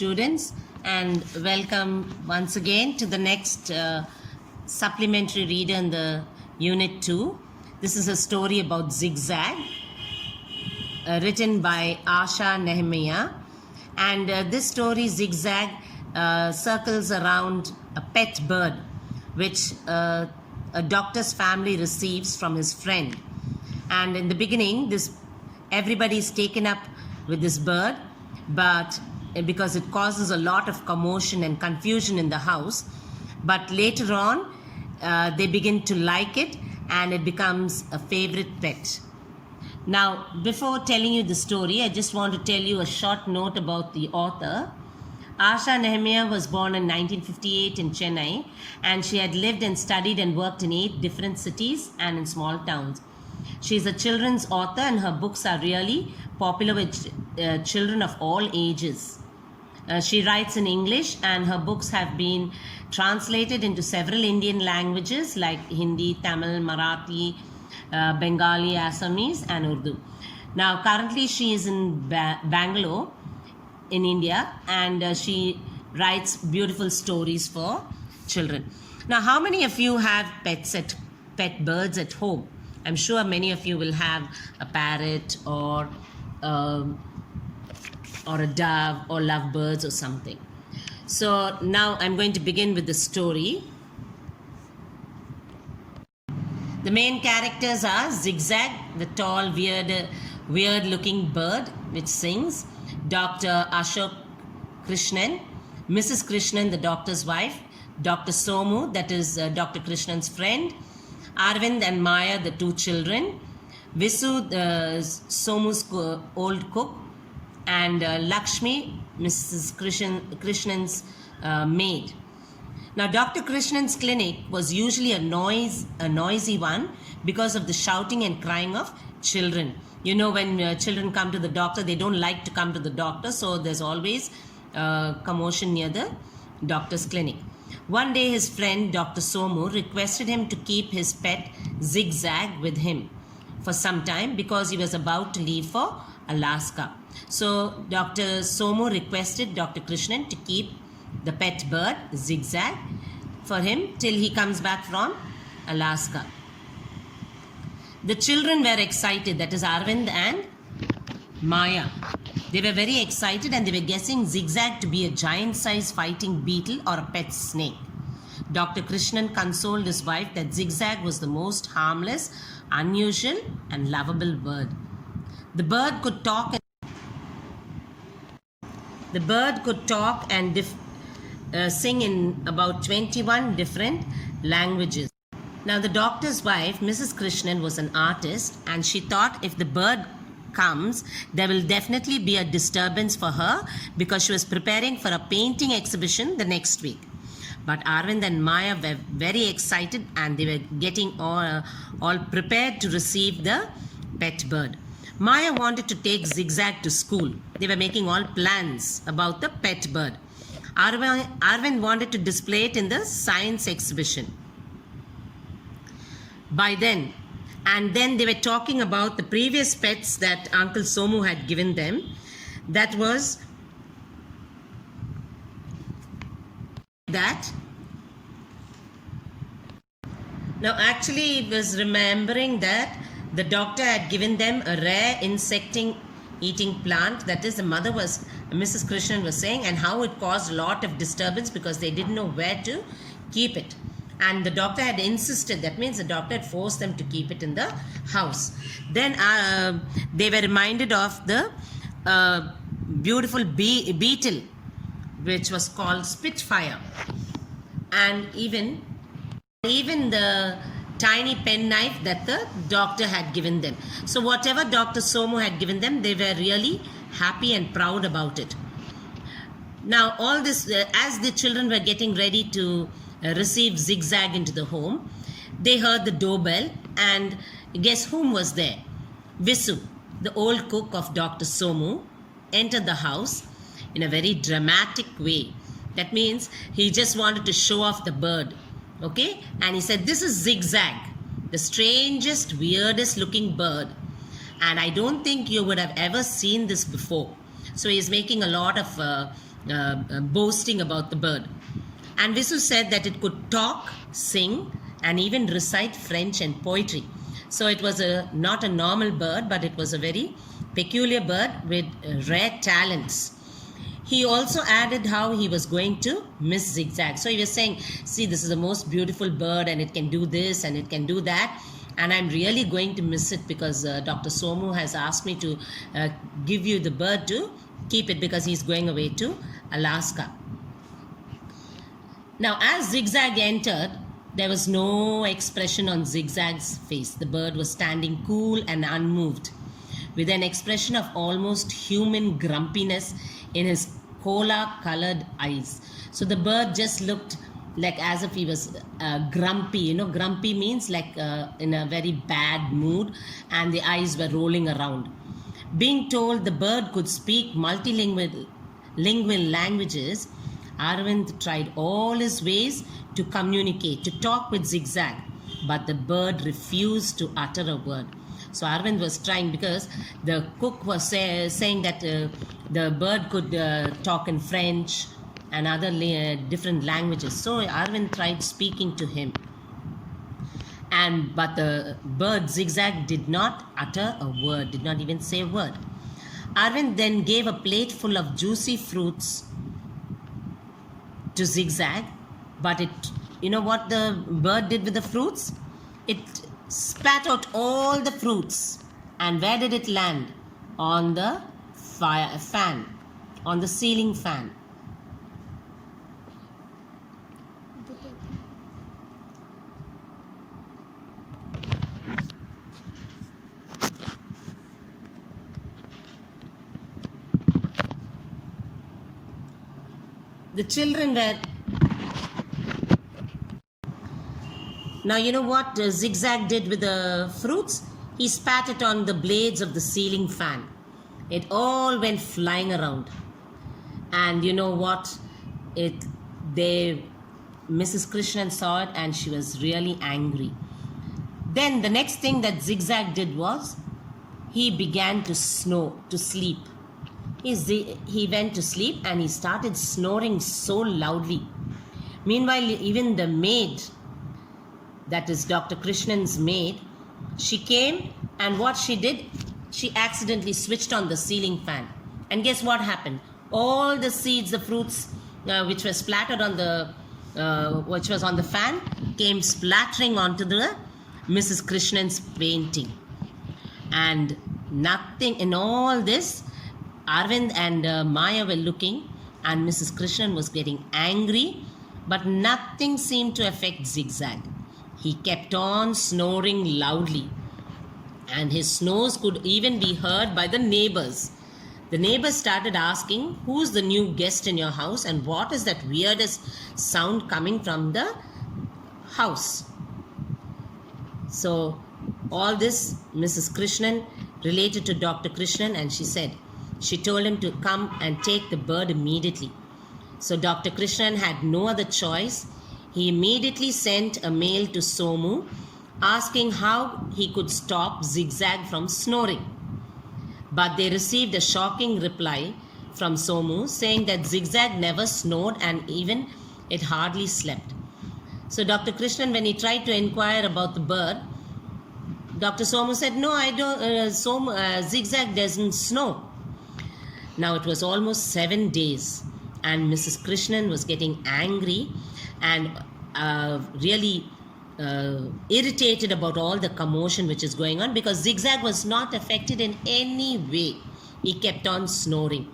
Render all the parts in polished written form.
students, and welcome once again to the next supplementary reader in the Unit 2. This is a story about Zigzag, written by Asha Nehemiah. And this story, Zigzag, circles around a pet bird which a doctor's family receives from his friend. And in the beginning, everybody is taken up with this bird, but because it causes a lot of commotion and confusion in the house, but later on they begin to like it and it becomes a favorite pet. Now, before telling you the story, I just want to tell you a short note about the author. Asha Nehemiah was born in 1958 in Chennai, and she had lived and studied and worked in 8 different cities and in small towns. She is a children's author, and her books are really popular with children of all ages. She writes in English, and her books have been translated into several Indian languages like Hindi, Tamil, Marathi, Bengali, Assamese, and Urdu. Now, currently she is in Bangalore in India, and she writes beautiful stories for children. Now, how many of you have pet birds at home? I'm sure many of you will have a parrot or a dove or lovebirds or something. So now I'm going to begin with the story. The main characters are Zigzag, the tall, weird looking bird which sings, Dr. Ashok Krishnan, Mrs. Krishnan, the doctor's wife, Dr. Somu, that is Dr. Krishnan's friend, Arvind and Maya, the 2 children, Visu, Somu's old cook, and Lakshmi, Mrs. Krishnan's maid. Now, Dr. Krishnan's clinic was usually a noisy one because of the shouting and crying of children. You know, when children come to the doctor, they don't like to come to the doctor, so there's always commotion near the doctor's clinic. One day, his friend, Dr. Somu, requested him to keep his pet Zigzag with him for some time because he was about to leave for Alaska. So, Dr. Somu requested Dr. Krishnan to keep the pet bird, Zigzag, for him till he comes back from Alaska. The children were excited, that is Arvind and Maya. They were very excited and they were guessing Zigzag to be a giant-sized fighting beetle or a pet snake. Dr. Krishnan consoled his wife that Zigzag was the most harmless, unusual and lovable bird. The bird could talk and sing in about 21 different languages. Now, the doctor's wife, Mrs. Krishnan, was an artist, and she thought if the bird comes, there will definitely be a disturbance for her because she was preparing for a painting exhibition the next week. But Arvind and Maya were very excited and they were getting all prepared to receive the pet bird. Maya wanted to take Zigzag to school. They were making all plans about the pet bird. Arvind wanted to display it in the science exhibition. By then, and then they were talking about the previous pets that Uncle Somu had given them. That was that. Now, actually, he was remembering that the doctor had given them a rare insect-eating plant. That is, the mother was, Mrs. Krishnan was saying, and how it caused a lot of disturbance because they didn't know where to keep it. And the doctor had insisted, that means the doctor had forced them to keep it in the house. Then they were reminded of the beautiful beetle, which was called Spitfire. And even the tiny penknife that the doctor had given them. So whatever Dr. Somu had given them, they were really happy and proud about it. Now, all this, as the children were getting ready to receive Zigzag into the home, they heard the doorbell, and guess whom was there? Visu, the old cook of Dr. Somu, entered the house in a very dramatic way. That means he just wanted to show off the bird. Okay? And he said, this is Zigzag, the strangest, weirdest looking bird. And I don't think you would have ever seen this before. So he's making a lot of boasting about the bird. And Visu said that it could talk, sing, and even recite French and poetry. So it was not a normal bird, but it was a very peculiar bird with rare talents. He also added how he was going to miss Zigzag. So he was saying, see, this is the most beautiful bird and it can do this and it can do that. And I'm really going to miss it because Dr. Somu has asked me to give you the bird to keep it because he's going away to Alaska. Now, as Zigzag entered, there was no expression on Zigzag's face. The bird was standing cool and unmoved, with an expression of almost human grumpiness in his cola-colored eyes. So the bird just looked like as if he was grumpy. You know, grumpy means like in a very bad mood, and the eyes were rolling around. Being told the bird could speak multilingual languages, Arvind tried all his ways to communicate, to talk with Zigzag, but the bird refused to utter a word. So Arvind was trying because the cook was saying that the bird could talk in French and other different languages. So Arvind tried speaking to him. But the bird Zigzag did not utter a word, did not even say a word. Arvind then gave a plate full of juicy fruits to Zigzag, but you know what the bird did with the fruits? It spat out all the fruits. And where did it land? On the fan, on the ceiling fan. The children were... Now, you know what Zigzag did with the fruits? He spat it on the blades of the ceiling fan. It all went flying around. And you know what? Mrs. Krishnan saw it and she was really angry. Then the next thing that Zigzag did was he began to sleep. He went to sleep and he started snoring so loudly. Meanwhile, even the maid, that is Dr. Krishnan's maid, she came, and what she did, she accidentally switched on the ceiling fan. And guess what happened? All the seeds, the fruits which were splattered on which was on the fan, came splattering onto the Mrs. Krishnan's painting. And nothing in all this, Arvind and Maya were looking, and Mrs. Krishnan was getting angry, but nothing seemed to affect Zigzag. He kept on snoring loudly, and his snores could even be heard by the neighbors. The neighbors started asking, who's the new guest in your house and what is that weirdest sound coming from the house? So all this Mrs. Krishnan related to Dr. Krishnan, and she told him to come and take the bird immediately. So Dr. Krishnan had no other choice. He immediately sent a mail to Somu asking how he could stop Zigzag from snoring. But they received a shocking reply from Somu saying that Zigzag never snored and even it hardly slept. So Dr. Krishnan, when he tried to inquire about the bird, Dr. Somu said, no, I don't, Zigzag doesn't snore. Now it was almost 7 days and Mrs. Krishnan was getting angry and really irritated about all the commotion which is going on, because Zigzag was not affected in any way. He kept on snoring.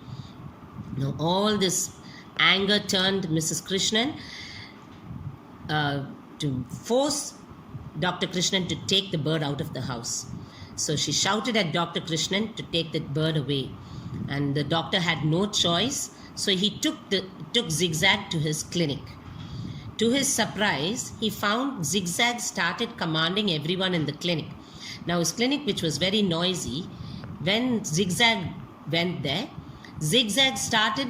Now all this anger turned Mrs. Krishnan to force Dr. Krishnan to take the bird out of the house. So she shouted at Dr. Krishnan to take the bird away, and the doctor had no choice, so he took Zigzag to his clinic. To his surprise, he found Zigzag started commanding everyone in the clinic. Now his clinic, which was very noisy, when Zigzag went there, Zigzag started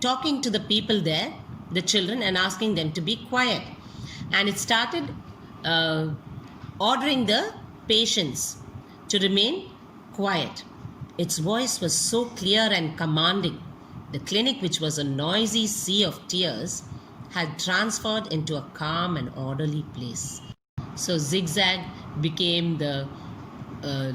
talking to the people there, the children, and asking them to be quiet. And it started ordering the patients to remain quiet. Its voice was so clear and commanding The clinic, which was a noisy sea of tears, had transferred into a calm and orderly place. So Zigzag became the uh,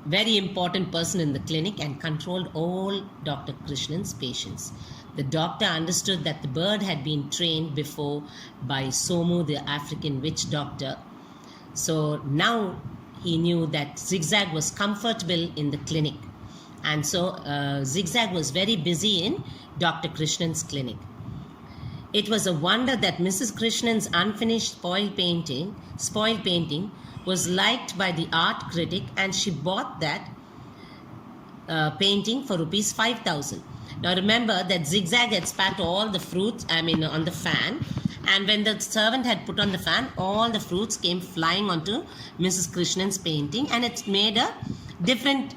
very important person in the clinic and controlled all Dr. Krishnan's patients. The doctor understood that the bird had been trained before by Somu, the African witch doctor. So now he knew that Zigzag was comfortable in the clinic. And so Zigzag was very busy in Dr. Krishnan's clinic. It was a wonder that Mrs. Krishnan's unfinished spoiled painting was liked by the art critic, and she bought that painting for rupees 5,000. Now remember that Zigzag had spat all the fruits, on the fan, and when the servant had put on the fan, all the fruits came flying onto Mrs. Krishnan's painting, and it made a different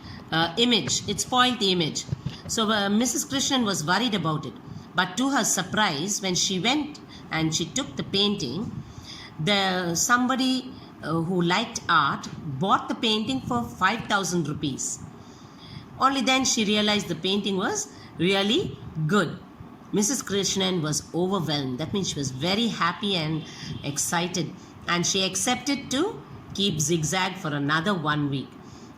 image. It spoiled the image. So Mrs. Krishnan was worried about it. But to her surprise, when she went and she took the painting, somebody who liked art bought the painting for 5,000 rupees. Only then she realized the painting was really good. Mrs. Krishnan was overwhelmed. That means she was very happy and excited. And she accepted to keep Zigzag for another 1 week.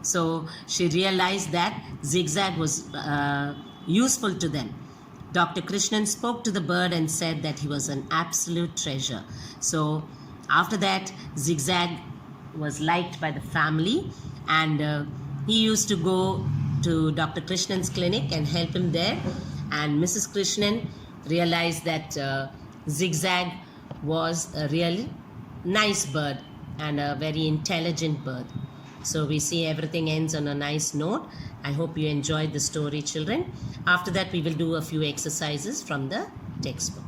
So she realized that Zigzag was useful to them. Dr. Krishnan spoke to the bird and said that he was an absolute treasure. So after that, Zigzag was liked by the family, and he used to go to Dr. Krishnan's clinic and help him there. And Mrs. Krishnan realized that Zigzag was a really nice bird and a very intelligent bird. So we see everything ends on a nice note. I hope you enjoyed the story, children. After that, we will do a few exercises from the textbook.